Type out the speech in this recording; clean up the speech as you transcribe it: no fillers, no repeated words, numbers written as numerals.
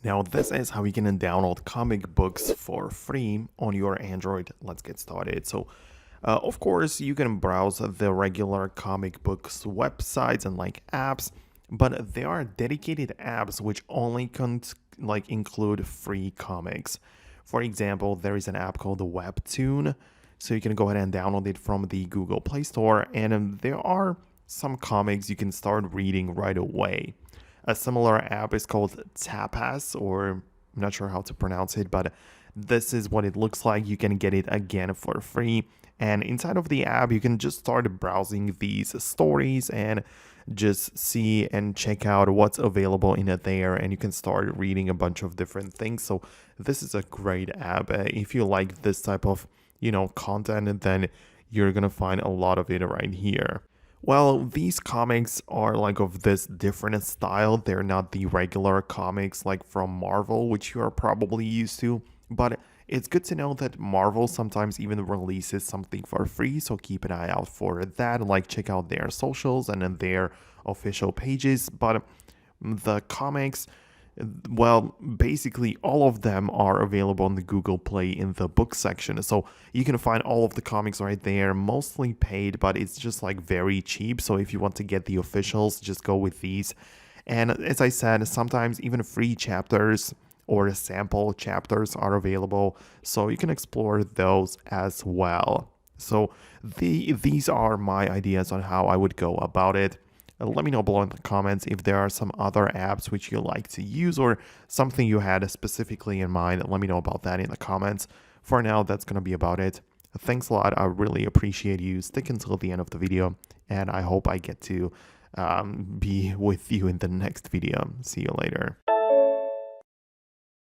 Now, this is how you can download comic books for free on your Android. Let's get started. Of course, you can browse the regular comic books websites and like apps, but there are dedicated apps which only include free comics. For example, there is an app called the Webtoon, so you can go ahead and download it from the Google Play Store, and there are some comics you can start reading right away. A similar app is called Tapas, or I'm not sure how to pronounce it, but this is what it looks like. You can get it again for free. And inside of the app, you can just start browsing these stories and just see and check out what's available in it there. And you can start reading a bunch of different things. So this is a great app. If you like this type of, content, then you're going to find a lot of it right here. Well, these comics are like of this different style. They're not the regular comics like from Marvel, which you are probably used to. But it's good to know that Marvel sometimes even releases something for free, so keep an eye out for that. Like, check out their socials and then their official pages. But the comics, well, basically all of them are available on the Google Play in the book section. So you can find all of the comics right there, mostly paid, but it's just like very cheap. So if you want to get the officials, just go with these. And as I said, sometimes even free chapters or sample chapters are available, so you can explore those as well. So these are my ideas on how I would go about it. Let me know below in the comments if there are some other apps which you like to use or something you had specifically in mind. Let me know about that in the comments. For now, that's going to be about it. Thanks a lot. I really appreciate you sticking till the end of the video, and I hope I get to be with you in the next video. See you later.